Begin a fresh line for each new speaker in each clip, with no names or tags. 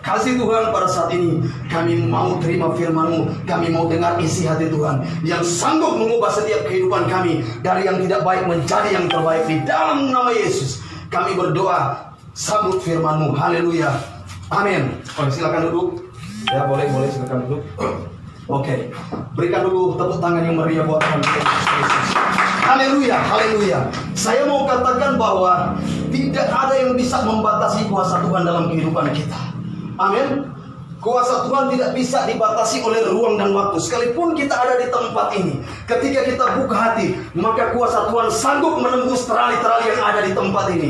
kasih Tuhan, pada saat ini kami mau terima firman-Mu. Kami mau dengar isi hati Tuhan yang sanggup mengubah setiap kehidupan kami dari yang tidak baik menjadi yang terbaik. Di dalam nama Yesus kami berdoa, sambut firman-Mu. Haleluya, amin. Silakan duduk. Ya, boleh silakan duduk. Oke, berikan dulu tepuk tangan yang meriah buat Tuhan Yesus. Haleluya, haleluya. Saya mau katakan bahwa tidak ada yang bisa membatasi kuasa Tuhan dalam kehidupan kita. Amin. Kuasa Tuhan tidak bisa dibatasi oleh ruang dan waktu. Sekalipun kita ada di tempat ini, ketika kita buka hati, maka kuasa Tuhan sanggup menembus terali-terali yang ada di tempat ini.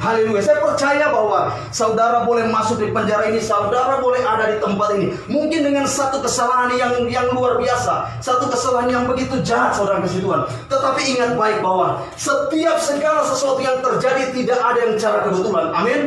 Haleluya. Saya percaya bahwa saudara boleh masuk di penjara ini, saudara boleh ada di tempat ini. Mungkin dengan satu kesalahan yang luar biasa, satu kesalahan yang begitu jahat, saudara kasih Tuhan. Tetapi ingat baik bahwa setiap segala sesuatu yang terjadi tidak ada yang cara kebetulan. Amin.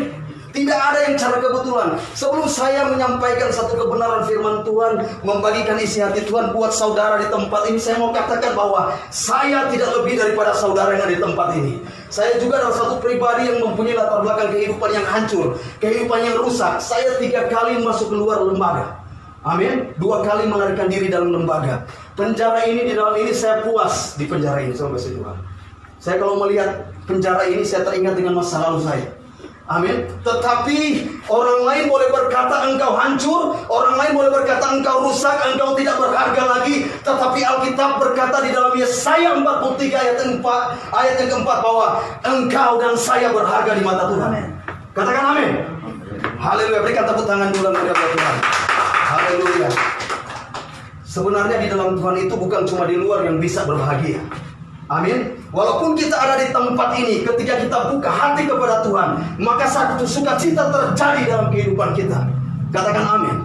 Tidak ada yang cara kebetulan. Sebelum saya menyampaikan satu kebenaran firman Tuhan, membagikan isi hati Tuhan buat saudara di tempat ini, saya mau katakan bahwa saya tidak lebih daripada saudara yang ada di tempat ini. Saya juga adalah satu pribadi yang mempunyai latar belakang kehidupan yang hancur, kehidupan yang rusak. Saya 3 kali masuk keluar lembaga. Amin. 2 kali melarikan diri dalam lembaga. Penjara ini, di dalam ini saya puas di penjara ini, saudara kasih Tuhan. Saya kalau melihat penjara ini, saya teringat dengan masa lalu saya. Amin. Tetapi orang lain boleh berkata engkau hancur, orang lain boleh berkata engkau rusak, engkau tidak berharga lagi. Tetapi Alkitab berkata di dalam Yesaya 43 ayat yang keempat bahwa engkau dan saya berharga di mata Tuhan. Amin. Katakan amin. Haleluya. Berikan tepuk tangan dulu kepada Tuhan. Haleluya. Sebenarnya di dalam Tuhan itu bukan cuma di luar yang bisa berbahagia. Amin. Walaupun kita ada di tempat ini, ketika kita buka hati kepada Tuhan, maka satu sukacita terjadi dalam kehidupan kita. Katakan amin.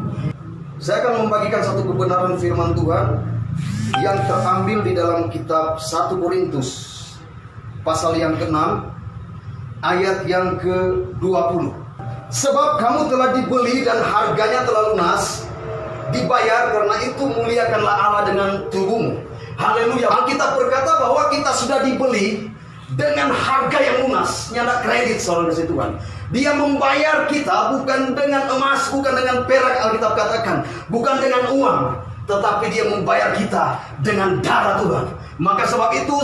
Saya akan membagikan satu kebenaran firman Tuhan yang terambil di dalam kitab 1 Korintus pasal yang ke-6 ayat yang ke-20. Sebab kamu telah dibeli dan harganya telah lunas, dibayar, karena itu muliakanlah Allah dengan tubuhmu. Haleluya. Alkitab berkata bahwa kita sudah dibeli dengan harga yang lunas. Nyata kredit, saudara kasih Tuhan. Dia membayar kita bukan dengan emas, bukan dengan perak, Alkitab katakan, bukan dengan uang, tetapi dia membayar kita dengan darah Tuhan. Maka sebab itu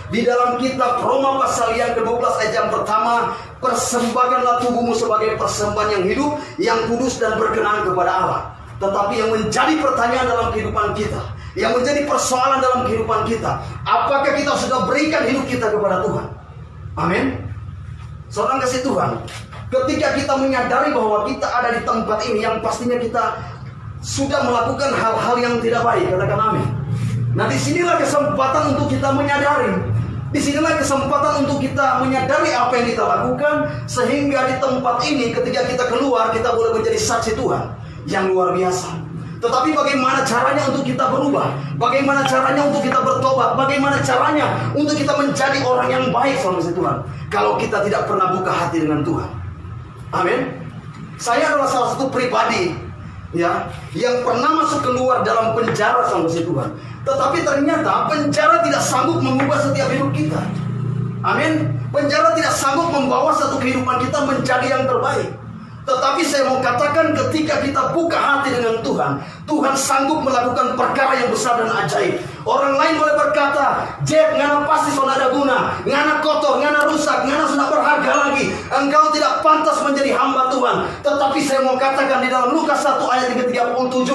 di dalam kitab Roma pasal yang ke-12 ayat yang pertama, persembahkanlah tubuhmu sebagai persembahan yang hidup, yang kudus dan berkenan kepada Allah. Tetapi yang menjadi pertanyaan dalam kehidupan kita, yang menjadi persoalan dalam kehidupan kita, apakah kita sudah berikan hidup kita kepada Tuhan? Amin. Saudara kasih Tuhan, ketika kita menyadari bahwa kita ada di tempat ini, yang pastinya kita sudah melakukan hal-hal yang tidak baik, katakan amin. Nah, disinilah kesempatan untuk kita menyadari. Disinilah kesempatan untuk kita menyadari apa yang kita lakukan, sehingga di tempat ini ketika kita keluar, kita boleh menjadi saksi Tuhan yang luar biasa. Tetapi bagaimana caranya untuk kita berubah? Bagaimana caranya untuk kita bertobat? Bagaimana caranya untuk kita menjadi orang yang baik, saudara Tuhan, kalau kita tidak pernah buka hati dengan Tuhan? Amin. Saya adalah salah satu pribadi yang pernah masuk keluar dalam penjara, saudara Tuhan. Tetapi ternyata penjara tidak sanggup mengubah setiap hidup kita. Amin. Penjara tidak sanggup membawa satu kehidupan kita menjadi yang terbaik. Tetapi saya mau katakan, ketika kita buka hati dengan Tuhan, Tuhan sanggup melakukan perkara yang besar dan ajaib. Orang lain boleh berkata, Jeb, ngana pasti sudah ada guna, ngana kotor, ngana rusak, ngana sudah berharga lagi, engkau tidak pantas menjadi hamba Tuhan. Tetapi saya mau katakan di dalam Lukas 1 ayat yang ke-37,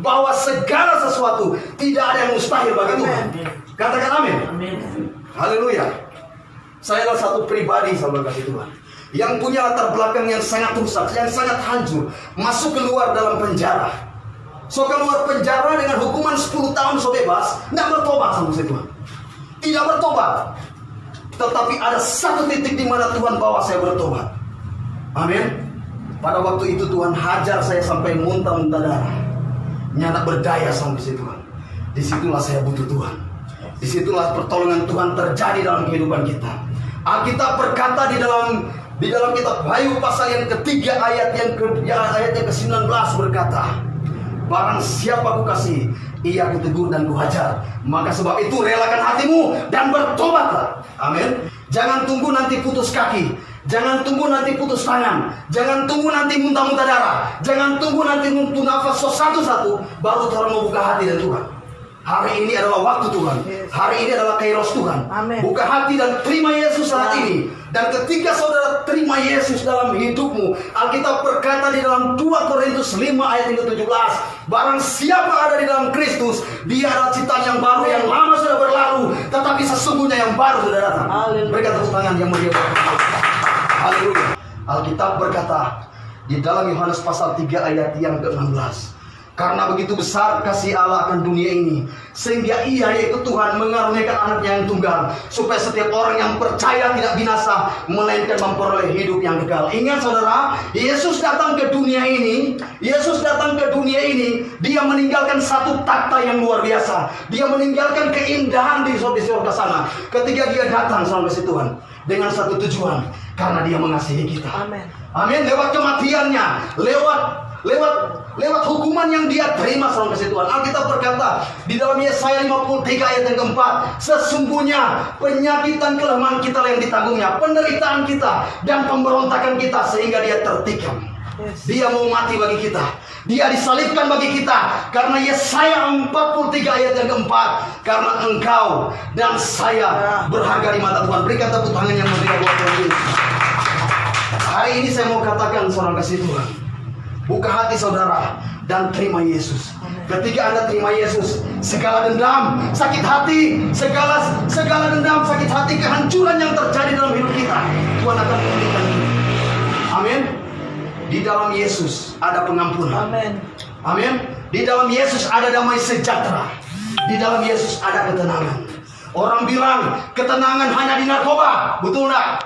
bahwa segala sesuatu tidak ada yang mustahil bagi Tuhan. Katakan amin. Haleluya. Saya adalah satu pribadi, saudara kasih Tuhan, yang punya latar belakang yang sangat rusak, yang sangat hancur, masuk keluar dalam penjara. So keluar penjara dengan hukuman 10 tahun so bebas, tidak bertobat sama Tuhan. Tidak bertobat. Tetapi ada satu titik di mana Tuhan bawa saya bertobat. Amin. Pada waktu itu Tuhan hajar saya sampai muntah-muntah darah. Nyata berdaya sama Tuhan. Disitulah saya butuh Tuhan. Disitulah pertolongan Tuhan terjadi dalam kehidupan kita. Alkitab berkata di dalam kitab Wahyu pasal yang ketiga ayat yang ke-19 berkata, barang siapa ku kasih, ia ku tegur dan ku hajar. Maka sebab itu relakan hatimu dan bertobatlah. Amin. Jangan tunggu nanti putus kaki. Jangan tunggu nanti putus tangan. Jangan tunggu nanti muntah-muntah darah. Jangan tunggu nanti untuk nafas satu-satu baru orang mau buka hati dan Tuhan. Hari ini adalah waktu Tuhan. Hari ini adalah kairos Tuhan.
Amin.
Buka hati dan terima Yesus saat ini. Dan ketika saudara terima Yesus dalam hidupmu, Alkitab berkata di dalam 2 Korintus 5 ayat yang ke-17, barang siapa ada di dalam Kristus, dia adalah ciptaan yang baru, yang lama sudah berlalu, tetapi sesungguhnya yang baru sudah datang. Berikan tepuk tangan yang mulia. Haleluya. Alkitab berkata di dalam Yohanes pasal 3 ayat yang ke-16, karena begitu besar kasih Allah akan dunia ini, sehingga Ia, yaitu Tuhan, mengaruniakan anaknya yang tunggal, supaya setiap orang yang percaya tidak binasa, melainkan memperoleh hidup yang kekal. Ingat saudara, Yesus datang ke dunia ini. Yesus datang ke dunia ini, Dia meninggalkan satu takhta yang luar biasa. Dia meninggalkan keindahan di surga sana. Ketika Dia datang, saudara kasih Tuhan, dengan satu tujuan, karena Dia mengasihi kita.
Amin.
Amin. Lewat kematiannya, lewat hukuman yang Dia terima, saudara kasih Tuhan. Alkitab berkata di dalam Yesaya 53 ayat yang keempat, sesungguhnya penyakit dan kelemahan kita yang ditanggungnya, penderitaan kita dan pemberontakan kita, sehingga Dia tertikam. Dia mau mati bagi kita. Dia disalibkan bagi kita. Karena Yesaya 43 ayat yang keempat, karena engkau dan saya berharga di mata Tuhan. Berikan tepuk tangan yang meriah buat Tuhan. Hari ini saya mau katakan, saudara kasih Tuhan, buka hati saudara dan terima Yesus. Ketika Anda terima Yesus, segala dendam, sakit hati, segala dendam, sakit hati, kehancuran yang terjadi dalam hidup kita, Tuhan akan memberikan kita. Amin. Di dalam Yesus ada pengampunan.
Amin.
Amin. Di dalam Yesus ada damai sejahtera. Di dalam Yesus ada ketenangan. Orang bilang ketenangan hanya di narkoba, betul enggak?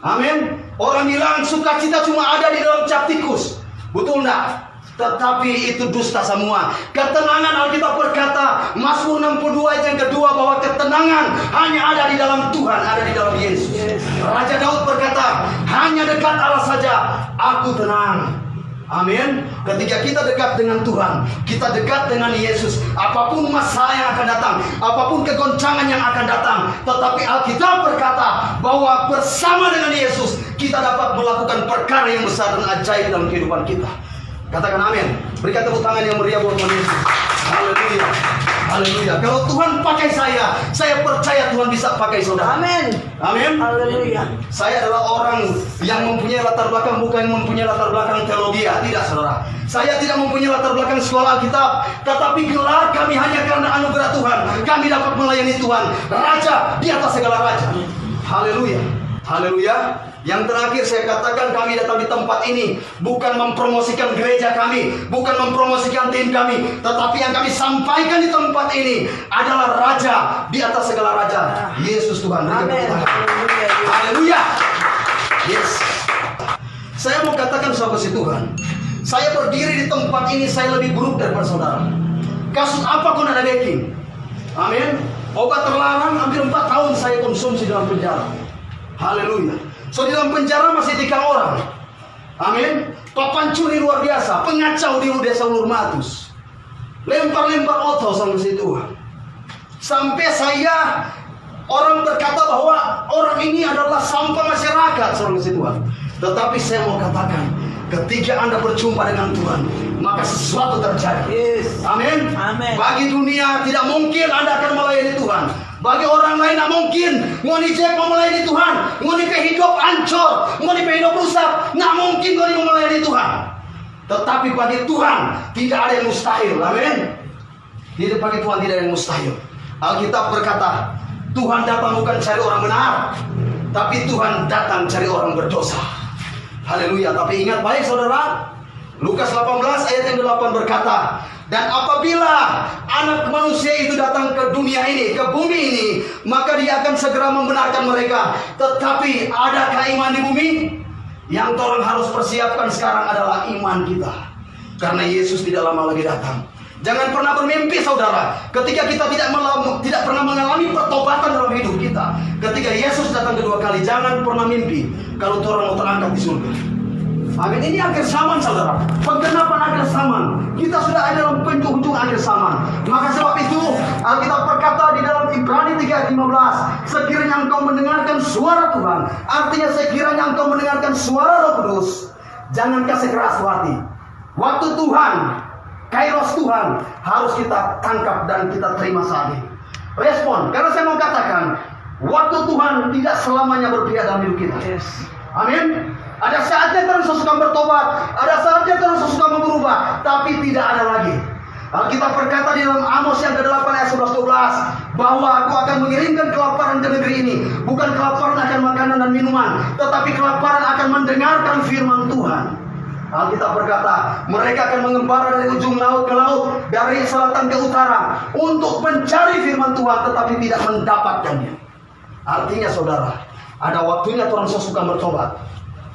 Amin. Orang bilang sukacita cuma ada di dalam cap tikus, betul enggak? Tetapi itu dusta semua. Ketenangan, Alkitab berkata Mazmur 62 ayat yang kedua, bahwa ketenangan hanya ada di dalam Tuhan, ada di dalam Yesus. Raja Daud berkata, hanya dekat Allah saja aku tenang. Amin. Ketika kita dekat dengan Tuhan, kita dekat dengan Yesus, apapun masalah yang akan datang, apapun kegoncangan yang akan datang, tetapi Alkitab berkata bahwa bersama dengan Yesus kita dapat melakukan perkara yang besar dan ajaib dalam kehidupan kita. Katakan amin. Berikan tepuk tangan yang meriah buat Tuhan Yesus. Haleluya. Haleluya. Kalau Tuhan pakai saya percaya Tuhan bisa pakai saudara.
Amin.
Amin.
Haleluya.
Saya adalah orang yang mempunyai latar belakang, bukan mempunyai latar belakang teologi. Tidak, saudara. Saya tidak mempunyai latar belakang sekolah Alkitab, tetapi gelar kami hanya karena anugerah Tuhan. Kami dapat melayani Tuhan, Raja di atas segala raja. Haleluya. Haleluya. Yang terakhir saya katakan, kami datang di tempat ini bukan mempromosikan gereja kami, bukan mempromosikan tim kami, tetapi yang kami sampaikan di tempat ini adalah Raja di atas segala raja, Yesus Tuhan.
Amin.
Haleluya. Yes. Saya mau katakan sahabat si Tuhan, saya berdiri di tempat ini, saya lebih buruk daripada saudara. Kasus apa pun ada backing. Amin. Obat terlarang hampir 4 tahun saya konsumsi dalam penjara. Haleluya. So di dalam penjara masih 3 orang. Amin. Papan curi luar biasa, pengacau di desa Ulur Matus, lempar-lempar otot sama si Tuhan. Sampai orang berkata bahwa orang ini adalah sampah masyarakat, sama si Tuhan. Tetapi saya mau katakan, ketika Anda berjumpa dengan Tuhan, maka sesuatu terjadi.
Yes.
Amin.
Amin.
Bagi dunia tidak mungkin Anda akan melayani Tuhan. Bagi orang lain tidak mungkin. Ngoni Jack mau melayani Tuhan. Ngoni hidup hancur, ngoni hidup rusak, tidak mungkin ngoni mau melayani Tuhan. Tetapi bagi Tuhan tidak ada yang mustahil. Amin. Tidak, bagi Tuhan tidak ada yang mustahil. Alkitab berkata, Tuhan datang bukan cari orang benar, tapi Tuhan datang cari orang berdosa. Haleluya. Tapi ingat baik saudara, Lukas 18 ayat yang 8 berkata, dan apabila anak manusia itu datang ke dunia ini, ke bumi ini, maka dia akan segera membenarkan mereka. Tetapi adakah iman di bumi? Yang orang harus persiapkan sekarang adalah iman kita, karena Yesus tidak lama lagi datang. Jangan pernah bermimpi saudara, ketika kita tidak pernah mengalami pertobatan dalam hidup kita. Ketika Yesus datang kedua kali, jangan pernah mimpi kalau orang mau terangkat di surga. Amin. Ini akhir zaman, saudara. Penggenapan akhir zaman. Kita sudah ada dalam penghujung akhir zaman. Maka sebab itu Alkitab berkata di dalam Ibrani 3:15, sekiranya engkau mendengarkan suara Tuhan, artinya sekiranya engkau mendengarkan suara Roh Kudus, jangan kasih keras hati. Waktu Tuhan, kairos Tuhan harus kita tangkap dan kita terima saat ini. Respon, karena saya mau katakan, waktu Tuhan tidak selamanya berpihak dalam hidup kita.
Yes.
Amin. Ada saatnya Tuhan sesuka bertobat, ada saatnya Tuhan sesuka berubah, tapi tidak ada lagi. Alkitab berkata di dalam Amos yang ke-8 ayat 11-12 bahwa aku akan mengirimkan kelaparan ke negeri ini, bukan kelaparan akan makanan dan minuman, tetapi kelaparan akan mendengarkan firman Tuhan. Alkitab berkata, mereka akan mengembara dari ujung laut ke laut, dari selatan ke utara, untuk mencari firman Tuhan, tetapi tidak mendapatkannya. Artinya saudara, ada waktunya Tuhan sesuka bertobat,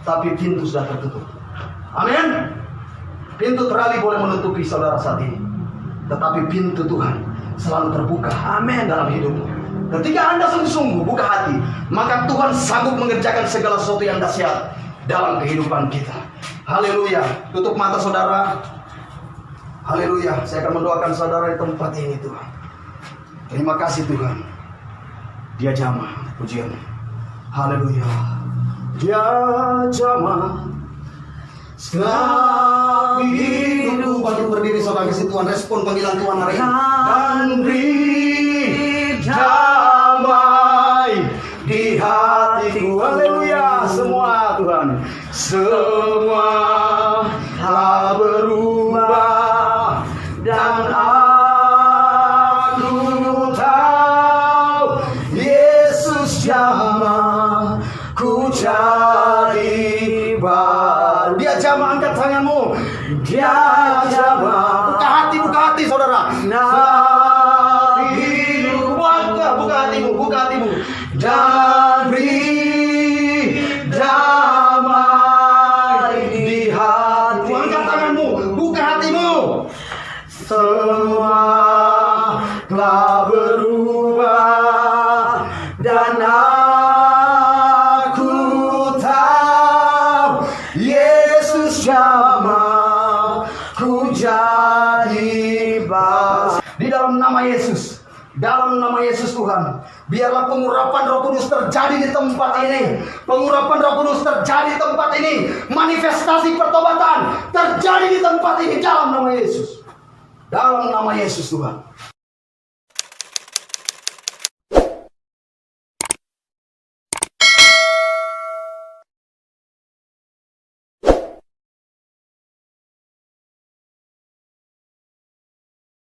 tapi pintu sudah tertutup. Amin. Pintu terali boleh menutupi saudara saat ini, tetapi pintu Tuhan selalu terbuka. Amin. Dalam hidupmu, ketika Anda sungguh-sungguh buka hati, maka Tuhan sanggup mengerjakan segala sesuatu yang dahsyat dalam kehidupan kita. Haleluya. Tutup mata saudara. Haleluya. Saya akan mendoakan saudara di tempat ini, Tuhan. Terima kasih Tuhan. Dia jamah pujian. Haleluya. Dia jamah setiap hidup. Bangkit berdiri saudara, kasih Tuhan respon panggilan Tuhan hari ini. Dan beri damai di hatiku. Haleluya. Semua Tuhan, semua telah berubah dan aku tahu Yesus jamah ku jadi baru. Dia jamah, angkat tanganmu. Dia jamah. Buka hati saudara. Nah, hidup. Buka hatimu. Dan beri damai di hati. Angkat tanganmu. Buka hatimu. Semua telah berubah dan aku tahu Yesus jamah ku jadi baru. Di dalam nama Yesus, dalam nama Yesus Tuhan, biarlah pengurapan Roh Kudus terjadi di tempat ini. Pengurapan Roh Kudus terjadi di tempat ini. Manifestasi pertobatan terjadi di tempat ini dalam nama Yesus. Dalam nama Yesus Tuhan.